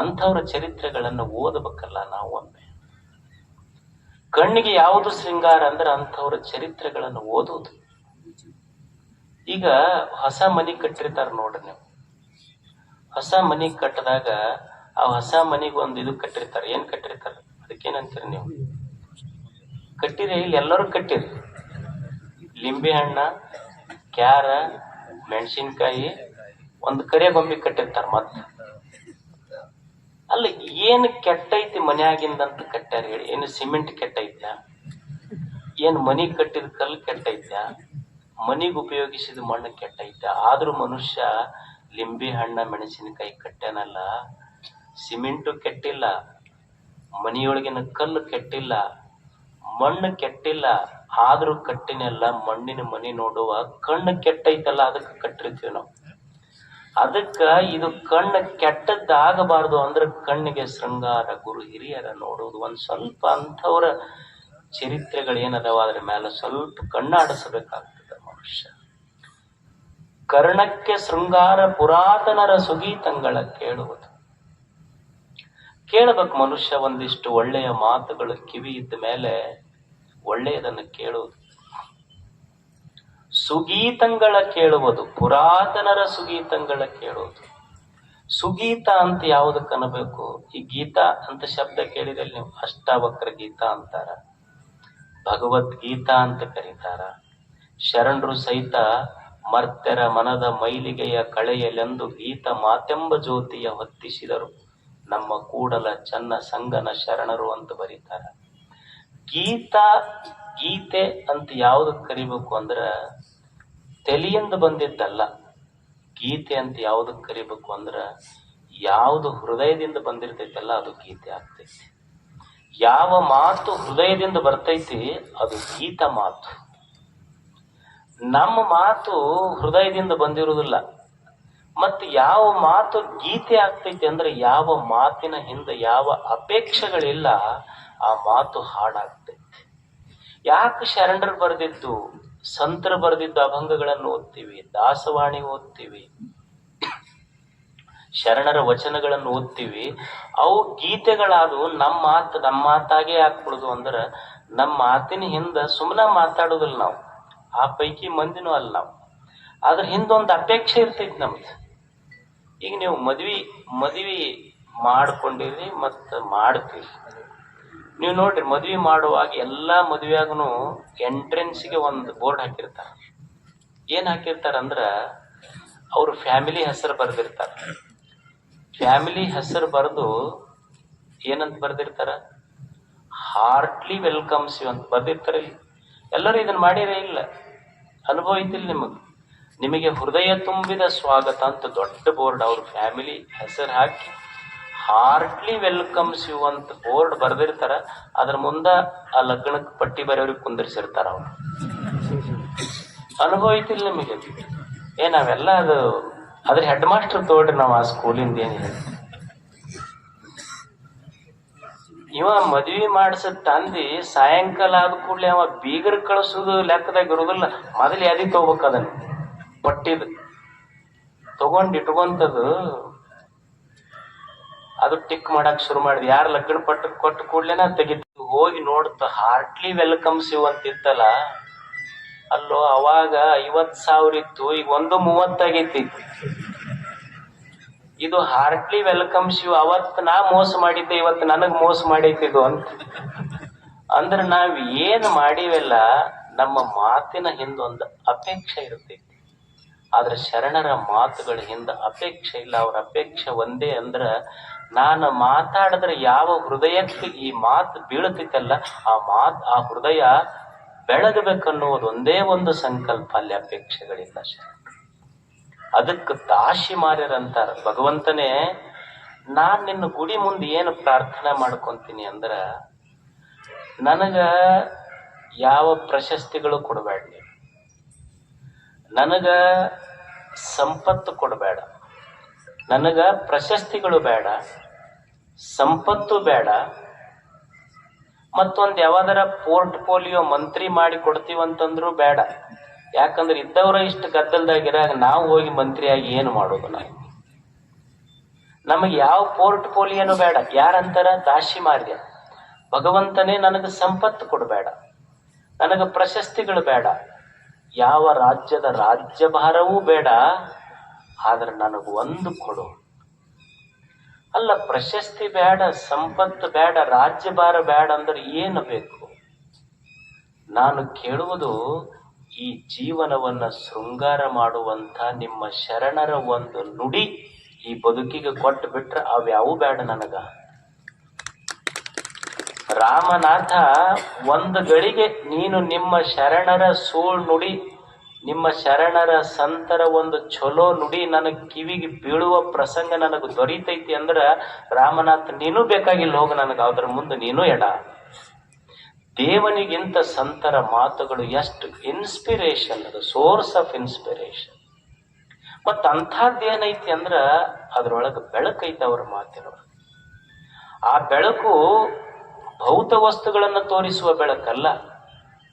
ಅಂಥವ್ರ ಚರಿತ್ರೆಗಳನ್ನು ಓದಬೇಕಲ್ಲ ನಾವು ಒಮ್ಮೆ. ಕಣ್ಣಿಗೆ ಯಾವುದು ಶೃಂಗಾರ ಅಂದ್ರೆ ಅಂಥವ್ರ ಚರಿತ್ರೆಗಳನ್ನು ಓದೋದು. ಈಗ ಹೊಸ ಮನಿ ಕಟ್ಟಿರ್ತಾರ ನೋಡ್ರಿ ನೀವು. ಹೊಸ ಮನಿ ಕಟ್ಟಿದಾಗ ಆ ಹೊಸ ಮನಿಗೆ ಒಂದು ಇದು ಕಟ್ಟಿರ್ತಾರ. ಏನ್ ಕಟ್ಟಿರ್ತಾರ ಅದಕ್ಕೇನಂತೀರಿ ನೀವು? ಕಟ್ಟಿರಿ, ಇಲ್ಲಿ ಎಲ್ಲರೂ ಕಟ್ಟಿರಿ. ಲಿಂಬೆ ಹಣ್ಣ, ಕ್ಯಾರ, ಮೆಣಸಿನ್ಕಾಯಿ, ಒಂದು ಕರೆ ಗೊಂಬಿ ಕಟ್ಟಿರ್ತಾರ. ಮತ್ತ ಅಲ್ಲ, ಏನ್ ಕೆಟ್ಟೈತಿ ಮನ್ಯಾಗಿಂದಂತ ಕಟ್ಟಾರ ಹೇಳಿ? ಏನು ಸಿಮೆಂಟ್ ಕೆಟ್ಟೈತ? ಏನ್ ಮನಿ ಕಟ್ಟಿದ ಕಲ್ಲು ಕೆಟ್ಟೈತ? ಮನಿಗೆ ಉಪಯೋಗಿಸಿದ ಮಣ್ಣು ಕೆಟ್ಟೈತ? ಆದ್ರೂ ಮನುಷ್ಯ ಲಿಂಬೆ ಹಣ್ಣ ಮೆಣಸಿನಕಾಯಿ ಕಟ್ಟ್ಯಾನಲ್ಲ. ಸಿಮೆಂಟು ಕೆಟ್ಟಿಲ್ಲ, ಮನಿಯೊಳಗಿನ ಕಲ್ಲು ಕೆಟ್ಟಿಲ್ಲ, ಮಣ್ಣು ಕೆಟ್ಟಿಲ್ಲ, ಆದ್ರೂ ಕಟ್ಟಿನೆಲ್ಲ ಮಣ್ಣಿನ ಮನಿ ನೋಡುವ ಕಣ್ಣು ಕೆಟ್ಟೈತಲ್ಲ, ಅದಕ್ಕೆ ಕಟ್ಟಿರ್ತೀವಿ ನಾವು. ಅದಕ್ಕ ಇದು ಕಣ್ಣು ಕೆಟ್ಟದ್ದಾಗಬಾರ್ದು ಅಂದ್ರೆ ಕಣ್ಣಿಗೆ ಶೃಂಗಾರ, ಗುರು ಹಿರಿಯರ ನೋಡುವುದು. ಒಂದ್ ಸ್ವಲ್ಪ ಅಂಥವ್ರ ಚರಿತ್ರೆಗಳು ಏನದಾವ ಅದ್ರ ಮೇಲೆ ಸ್ವಲ್ಪ ಕಣ್ಣಾಡಿಸಬೇಕಾಗ್ತದೆ ಮನುಷ್ಯ. ಕರ್ಣಕ್ಕೆ ಶೃಂಗಾರ ಪುರಾತನರ ಸುಗೀತಂಗಳ ಕೇಳುವುದು. ಕೇಳಬೇಕು ಮನುಷ್ಯ ಒಂದಿಷ್ಟು ಒಳ್ಳೆಯ ಮಾತುಗಳು ಕಿವಿ ಇದ್ದ ಮೇಲೆ ಒಳ್ಳೆಯದನ್ನು ಕೇಳುವುದು. ಸುಗೀತಂಗಳ ಕೇಳುವುದು, ಪುರಾತನರ ಸುಗೀತಂಗಳ ಕೇಳುವುದು. ಸುಗೀತ ಅಂತ ಯಾವುದಕ್ಕೆ ಅನ್ನಬೇಕು? ಈ ಗೀತಾ ಅಂತ ಶಬ್ದ ಕೇಳಿದಲ್ಲಿ ನೀವು ಅಷ್ಟಾವಕ್ರ ಗೀತಾ ಅಂತಾರ, ಭಗವದ್ಗೀತಾ ಅಂತ ಕರೀತಾರ. ಶರಣರು ಸಹಿತ ಮರ್ತ್ಯರ ಮನದ ಮೈಲಿಗೆಯ ಕಳೆಯಲೆಂದು ಗೀತ ಮಾತೆಂಬ ಜ್ಯೋತಿಯ ಹೊತ್ತಿಸಿದರು ನಮ್ಮ ಕೂಡಲ ಚನ್ನ ಸಂಗನ ಶರಣರು ಅಂತ ಬರೀತಾರ. ಗೀತೆ ಅಂತ ಯಾವ್ದಕ್ ಕರಿಬೇಕು ಅಂದ್ರ ತಲೆಯಿಂದ ಬಂದಿದ್ದಲ್ಲ. ಗೀತೆ ಅಂತ ಯಾವ್ದಕ್ ಕರಿಬೇಕು ಅಂದ್ರ ಯಾವ್ದು ಹೃದಯದಿಂದ ಬಂದಿರ್ತೈತಲ್ಲ ಅದು ಗೀತೆ ಆಗ್ತೈತಿ. ಯಾವ ಮಾತು ಹೃದಯದಿಂದ ಬರ್ತೈತಿ ಅದು ಗೀತ ಮಾತು. ನಮ್ಮ ಮಾತು ಹೃದಯದಿಂದ ಬಂದಿರುವುದಿಲ್ಲ. ಮತ್ತೆ ಯಾವ ಮಾತು ಗೀತೆ ಆಗ್ತೈತಿ ಅಂದ್ರೆ ಯಾವ ಮಾತಿನ ಹಿಂದೆ ಯಾವ ಅಪೇಕ್ಷೆಗಳಿಲ್ಲ ಆ ಮಾತು ಹಾಡಾಗ್ತೈತಿ. ಯಾಕೆ ಶರಣರು ಬರೆದಿದ್ದು, ಸಂತರು ಬರೆದಿದ್ದು ಅಭಂಗಗಳನ್ನು ಓದ್ತೀವಿ, ದಾಸವಾಣಿ ಓದ್ತೀವಿ, ಶರಣರ ವಚನಗಳನ್ನು ಓದ್ತೀವಿ. ಅವು ಗೀತೆಗಳಾದವು. ನಮ್ಮ ಮಾತಾಗೆ ಹಾಕ್ಬಿಡುದು ಅಂದ್ರೆ ನಮ್ಮ ಮಾತಿನ ಹಿಂದ ಸುಮ್ಮನೆ ಮಾತಾಡೋದಿಲ್ಲ ನಾವು, ಆ ಪೈಕಿ ಮಂದಿನೂ ಅಲ್ಲ ನಾವು. ಅದ್ರ ಹಿಂದೊಂದು ಅಪೇಕ್ಷೆ ಇರ್ತೈತಿ ನಮ್ದು. ಈಗ ನೀವು ಮದ್ವಿ ಮಾಡ್ಕೊಂಡಿರಿ ಮತ್ತ ಮಾಡ್ತೀರಿ. ನೀವು ನೋಡ್ರಿ, ಮದ್ವಿ ಮಾಡುವಾಗ ಎಲ್ಲಾ ಮದ್ವೆಯಾಗನು ಎಂಟ್ರೆನ್ಸ್ಗೆ ಒಂದು ಬೋರ್ಡ್ ಹಾಕಿರ್ತಾರ. ಏನ್ ಹಾಕಿರ್ತಾರ ಅಂದ್ರ ಅವ್ರ ಫ್ಯಾಮಿಲಿ ಹೆಸರು ಬರ್ದಿರ್ತಾರ. ಫ್ಯಾಮಿಲಿ ಹೆಸರು ಬರೆದು ಏನಂತ ಬರ್ದಿರ್ತಾರ? ಹಾರ್ಟ್ಲಿ ವೆಲ್ಕಮ್ಸ್ ಯು ಅಂತ ಬರ್ದಿರ್ತಾರ. ಎಲ್ಲರೂ ಇದನ್ನ ಮಾಡಿರೇ ಇಲ್ಲ? ಅನುಭವ ಐತಿಲ್ಲ ನಿಮಗೆ ಹೃದಯ ತುಂಬಿದ ಸ್ವಾಗತ ಅಂತ ದೊಡ್ಡ ಬೋರ್ಡ್ ಅವ್ರ ಫ್ಯಾಮಿಲಿ ಹೆಸರು ಹಾಕಿ ಹಾರ್ಟ್ಲಿ ವೆಲ್ಕಮ್ಸ್ ಯು ಅಂತ ಬೋರ್ಡ್ ಬರ್ದಿರ್ತಾರ. ಅದ್ರ ಮುಂದ ಆ ಲಗ್ನಕ್ಕೆ ಪಟ್ಟಿ ಬರೆಯವ್ರಿಗೆ ಕುಂದಿರ್ಸಿರ್ತಾರ ಅವ್ರು. ಅನುಭವ ಐತಿಲ್ಲ ನಿಮಗೆ? ನಾವೆಲ್ಲ ಅದ್ರ ಹೆಡ್ ಮಾಸ್ಟರ್ ತೋಡ್ರಿ ನಾವು ಆ ಸ್ಕೂಲಿಂದ ಏನಿದೆ. ಇವ ಮದ್ವಿ ಮಾಡಿಸದ್ ತಂದಿ ಸಾಯಂಕಾಲ ಆದ ಕೂಡ್ಲೆ ಅವ ಬೀಗರ್ ಕಳಿಸೋದು ಲೆಕ್ಕದಾಗ ಇರುದಿಲ್ಲ. ಮೊದಲು ಯಾದಿ ತಗೋಬೇಕು, ಅದನ್ನ ಪಟ್ಟಿದ್ ತಗೊಂಡ್ ಇಟ್ಕೊಂತದ್ದು ಅದು ಟಿಕ್ ಮಾಡಕ್ ಶುರು ಮಾಡಿದ್. ಯಾರು ಲಗ್ನ ಪಟ್ಟ ಕೊಟ್ಟ ಕೂಡ್ಲೇನ ತೆಗಿತು. ಹೋಗಿ ನೋಡ್ತ ಹಾರ್ಟ್ಲಿ ವೆಲ್ಕಮ್ಸ್ ಯು ಅಂತ ಇತ್ತಲ್ಲ, ಅಲ್ಲೋ ಅವಾಗ 50,000 ಇತ್ತು, ಈಗ 130 ಆಗೈತಿ. ಇದು ಹಾರ್ಟ್ಲಿ ವೆಲ್ಕಮ್ಸ್ ಯು. ಅವತ್ ನಾ ಮೋಸ ಮಾಡಿದ್ದೆ, ಇವತ್ತು ನನಗ್ ಮೋಸ ಮಾಡೈತಿದು ಅಂತ. ಅಂದ್ರೆ ನಾವ್ ಏನ್ ಮಾಡಿವೆಲ್ಲ ನಮ್ಮ ಮಾತಿನ ಹಿಂದೊಂದು ಅಪೇಕ್ಷೆ ಇರ್ತೈತಿ. ಆದ್ರೆ ಶರಣರ ಮಾತುಗಳ ಹಿಂದ ಅಪೇಕ್ಷೆ ಇಲ್ಲ. ಅವ್ರ ಅಪೇಕ್ಷೆ ಒಂದೇ ಅಂದ್ರ, ನಾನು ಮಾತಾಡಿದ್ರೆ ಯಾವ ಹೃದಯಕ್ಕೆ ಈ ಮಾತು ಬೀಳತೈತಲ್ಲ, ಆ ಹೃದಯ ಬೆಳಗಬೇಕನ್ನುವುದು ಒಂದೇ ಒಂದು ಸಂಕಲ್ಪ. ಅಲ್ಲಿ ಅಪೇಕ್ಷೆಗಳಿಲ್ಲ. ಅದಕ್ಕೆ ದಾಶಿ ಮಾರ್ಯರಂತಾರ. ಭಗವಂತನೇ, ನಾನ್ ನಿನ್ನ ಗುಡಿ ಮುಂದೆ ಏನು ಪ್ರಾರ್ಥನೆ ಮಾಡ್ಕೊಂತೀನಿ ಅಂದ್ರ, ನನಗ ಯಾವ ಪ್ರಶಸ್ತಿಗಳು ಕೊಡಬೇಡ, ನನಗ ಸಂಪತ್ತು ಕೊಡಬೇಡ, ನನಗ ಪ್ರಶಸ್ತಿಗಳು ಬೇಡ, ಸಂಪತ್ತು ಬೇಡ, ಮತ್ತೊಂದು ಯಾವ್ದಾರ ಪೋರ್ಟ್ಫೋಲಿಯೋ ಮಂತ್ರಿ ಮಾಡಿ ಕೊಡ್ತೀವಂತಂದ್ರು ಬೇಡ. ಯಾಕಂದ್ರೆ ಇದ್ದವ್ರ ಇಷ್ಟು ಗದ್ದಲ್ದಾಗಿರಾಗ ನಾವು ಹೋಗಿ ಮಂತ್ರಿಯಾಗಿ ಏನು ಮಾಡೋದು? ನಮಗೆ ಯಾವ ಪೋರ್ಟ್ಫೋಲಿಯೋನು ಬೇಡ. ಯಾರಂತಾರ? ದಾಶಿ ಮಾರ್ಯ. ಭಗವಂತನೇ, ನನಗೆ ಸಂಪತ್ತು ಕೊಡಬೇಡ, ನನಗ ಪ್ರಶಸ್ತಿಗಳು ಬೇಡ, ಯಾವ ರಾಜ್ಯದ ರಾಜ್ಯಭಾರವೂ ಬೇಡ, ಆದ್ರೆ ನನಗೆ ಒಂದು ಕೊಡು. ಅಲ್ಲ, ಪ್ರಶಸ್ತಿ ಬೇಡ, ಸಂಪತ್ತು ಬೇಡ, ರಾಜ್ಯಭಾರ ಬೇಡ ಅಂದ್ರೆ ಏನು ಬೇಕು? ನಾನು ಕೇಳುವುದು, ಈ ಜೀವನವನ್ನ ಶೃಂಗಾರ ಮಾಡುವಂತ ನಿಮ್ಮ ಶರಣರ ಒಂದು ನುಡಿ ಈ ಬದುಕಿಗೆ ಕೊಟ್ಟು ಬಿಟ್ರೆ ಅವ್ಯಾವು ಬೇಡ ನನಗ. ರಾಮನಾಥ, ಒಂದು ಗಳಿಗೆ ನೀನು ನಿಮ್ಮ ಶರಣರ ಸೂಳ್ ನುಡಿ, ನಿಮ್ಮ ಶರಣರ ಸಂತರ ಒಂದು ಚಲೋ ನುಡಿ ನನಗ್ ಕಿವಿಗೆ ಬೀಳುವ ಪ್ರಸಂಗ ನನಗೆ ದೊರೀತೈತಿ ಅಂದ್ರ, ರಾಮನಾಥ ನೀನು ಬೇಕಾಗಿಲ್ಲ, ಹೋಗ ನನಗ ಅದ್ರ ಮುಂದೆ ನೀನು ಎಡ. ದೇವನಿಗಿಂತ ಸಂತರ ಮಾತುಗಳು ಎಷ್ಟು ಇನ್ಸ್ಪಿರೇಷನ್, ಅದು ಸೋರ್ಸ್ ಆಫ್ ಇನ್ಸ್ಪಿರೇಷನ್. ಮತ್ತ ಅಂಥದ್ದೇನೈತಿ ಅಂದ್ರ ಅದ್ರೊಳಗೆ ಬೆಳಕೈತಿ ಅವ್ರ ಮಾತಿನೊಳಗೆ. ಆ ಬೆಳಕು ಭೌತ ವಸ್ತುಗಳನ್ನು ತೋರಿಸುವ ಬೆಳಕಲ್ಲ,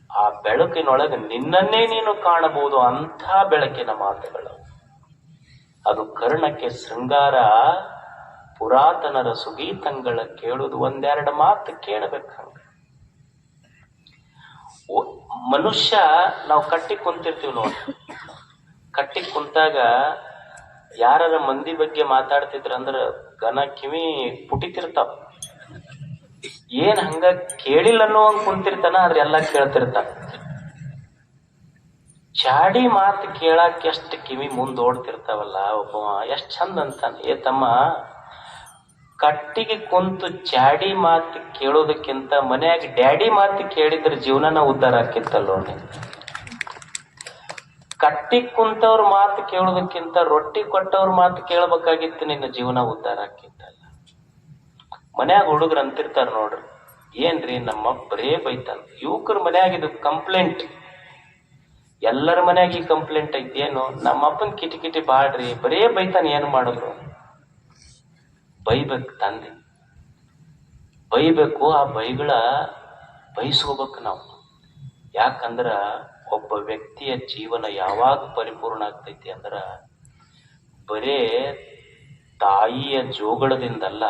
ಆ ಬೆಳಕಿನೊಳಗೆ ನಿನ್ನನ್ನೇ ನೀನು ಕಾಣಬಹುದು, ಅಂಥ ಬೆಳಕಿನ ಮಾತುಗಳು. ಅದು ಕರ್ಣಕ್ಕೆ ಶೃಂಗಾರ. ಪುರಾತನರ ಸುಗೀತಂಗಳ ಕೇಳುವುದು ಒಂದೆರಡು ಮಾತು ಕೇಳಬೇಕಂಗ. ಮನುಷ್ಯ ನಾವು ಕಟ್ಟಿ ಕುಂತಿರ್ತೀವಿ ನೋಡಿ, ಕಟ್ಟಿ ಕುಂತಾಗ ಯಾರ ಮಂದಿ ಬಗ್ಗೆ ಮಾತಾಡ್ತಿದ್ರಂದ್ರ ಗನ ಕಿವಿ ಪುಟಿತಿರ್ತಾವ. ಏನ್ ಹಂಗ ಕೇಳಿಲ್ಲ ಅನ್ನೋ ಹಂಗ ಕುಂತಿರ್ತಾನ, ಆದ್ರೆ ಎಲ್ಲಾ ಕೇಳ್ತಿರ್ತಾನ. ಚಾಡಿ ಮಾತು ಕೇಳಾಕ ಎಷ್ಟು ಕಿವಿ ಮುಂದೋಡ್ತಿರ್ತಾವಲ್ಲ. ಒಬ್ಬ ಎಷ್ಟ್ ಚಂದ ಅಂತಾನ, ಏ ತಮ್ಮ, ಕಟ್ಟಿಗೆ ಕುಂತು ಚಾಡಿ ಮಾತು ಕೇಳೋದಕ್ಕಿಂತ ಮನ್ಯಾಗ ಡ್ಯಾಡಿ ಮಾತು ಕೇಳಿದ್ರೆ ಜೀವನನ ಉದ್ಧಾರ ಆಕಿತ್ತಲ್ಲೋ. ಕಟ್ಟಿ ಕುಂತವ್ರ ಮಾತು ಕೇಳೋದಕ್ಕಿಂತ ರೊಟ್ಟಿ ಕೊಟ್ಟವ್ರ ಮಾತು ಕೇಳಬೇಕಾಗಿತ್ತು, ನಿನ್ನ ಜೀವನ ಉದ್ಧಾರ ಆಕಿತ್ತಲ್ಲ. ಮನ್ಯಾಗ ಹುಡುಗರು ಅಂತಿರ್ತಾರ ನೋಡ್ರಿ, ಏನ್ರಿ ನಮ್ಮ ಬರೇ ಬೈತಾನ. ಯುವಕರ ಮನ್ಯಾಗ ಇದು ಕಂಪ್ಲೇಂಟ್, ಎಲ್ಲರ ಮನ್ಯಾಗ ಈ ಕಂಪ್ಲೇಂಟ್ ಐತಿ. ಏನು, ನಮ್ಮಪ್ಪನ್ ಕಿಟಿ ಬಾಳ್ರಿ, ಬರೇ ಬೈತಾನ, ಏನು ಮಾಡಿದ್ರು? ಬೈಬೇಕು ತಂದೆ, ಬೈಬೇಕು. ಆ ಬೈಗಳ ಬಯಸ್ಕೋಬೇಕು ನಾವು. ಯಾಕಂದ್ರ ಒಬ್ಬ ವ್ಯಕ್ತಿಯ ಜೀವನ ಯಾವಾಗ ಪರಿಪೂರ್ಣ ಆಗ್ತೈತಿ ಅಂದ್ರ, ಬರೇ ತಾಯಿಯ ಜೋಗಳದಿಂದಲ್ಲ.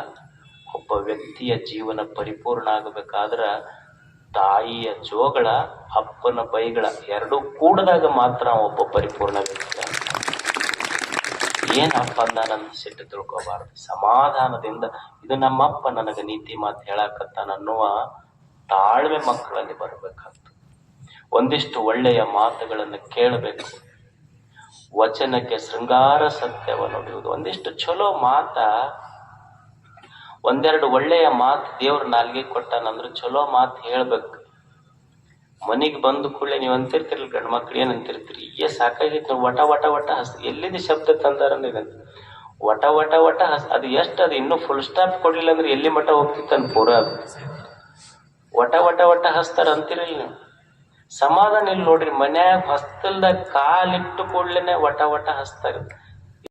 ಒಬ್ಬ ವ್ಯಕ್ತಿಯ ಜೀವನ ಪರಿಪೂರ್ಣ ಆಗಬೇಕಾದ್ರ ತಾಯಿಯ ಜೋಗಳ, ಅಪ್ಪನ ಬೈಗಳ ಎರಡೂ ಕೂಡದಾಗ ಮಾತ್ರ ಒಬ್ಬ ಪರಿಪೂರ್ಣ ವ್ಯಕ್ತಿ. ಏನಪ್ಪ ಅಂದಾನಂತ ಸಿಟ್ಟು ತಿಳ್ಕೋಬಾರ್ದು. ಸಮಾಧಾನದಿಂದ, ಇದು ನಮ್ಮಪ್ಪ ನನಗ ನೀತಿ ಮಾತು ಹೇಳಾಕತ್ತಾನ ಅನ್ನುವ ತಾಳ್ಮೆ ಮಕ್ಕಳಲ್ಲಿ ಬರಬೇಕಾಗ್ತದೆ. ಒಂದಿಷ್ಟು ಒಳ್ಳೆಯ ಮಾತುಗಳನ್ನು ಕೇಳಬೇಕು. ವಚನಕ್ಕೆ ಶೃಂಗಾರ ಸತ್ಯವನ್ನು ನುಡಿಯುವುದು. ಒಂದಿಷ್ಟು ಚಲೋ ಮಾತ, ಒಂದೆರಡು ಒಳ್ಳೆಯ ಮಾತು ದೇವ್ರ ನಾಲ್ಗೆ ಕೊಟ್ಟಾನಂದ್ರೆ ಚಲೋ ಮಾತು ಹೇಳ್ಬೇಕು. ಮನಿಗ್ ಬಂದು ಕೂಡಲೇ ನೀವು ಅಂತಿರ್ತಿರ್ಲಿ, ಗಂಡು ಮಕ್ಳು ಏನ್ ಅಂತಿರ್ತೀರಿ, ಸಾಕಾಗಿತ್ತು ವಟ ವಟ ವಟ ಹಸ್, ಎಲ್ಲಿದೆ ಶಬ್ದ ತಂದಾರ ವಟ ವಟ ವಟ ಹಸ್. ಅದು ಎಷ್ಟು, ಅದು ಇನ್ನೂ ಫುಲ್ ಸ್ಟಾಪ್ ಕೊಡ್ಲಿಲ್ಲ ಅಂದ್ರೆ ಎಲ್ಲಿ ಮಠ ಹೋಗ್ತಿತ್ತನ್ ಪೂರ. ಅದು ವಟ ವಟ ವಟ ಹಸ್ತಾರ ಅಂತಿರಲಿ ನೀವು. ಸಮಾಧಾನ ಇಲ್ಲಿ ನೋಡ್ರಿ, ಮನ್ಯಾಗ ಹಸ್ತಲ್ದಾಗ ಕಾಲಿಟ್ಟು ಕೂಡ್ಲೇನೆ ವಟ ವಟ ಹಸ್ತಾರ.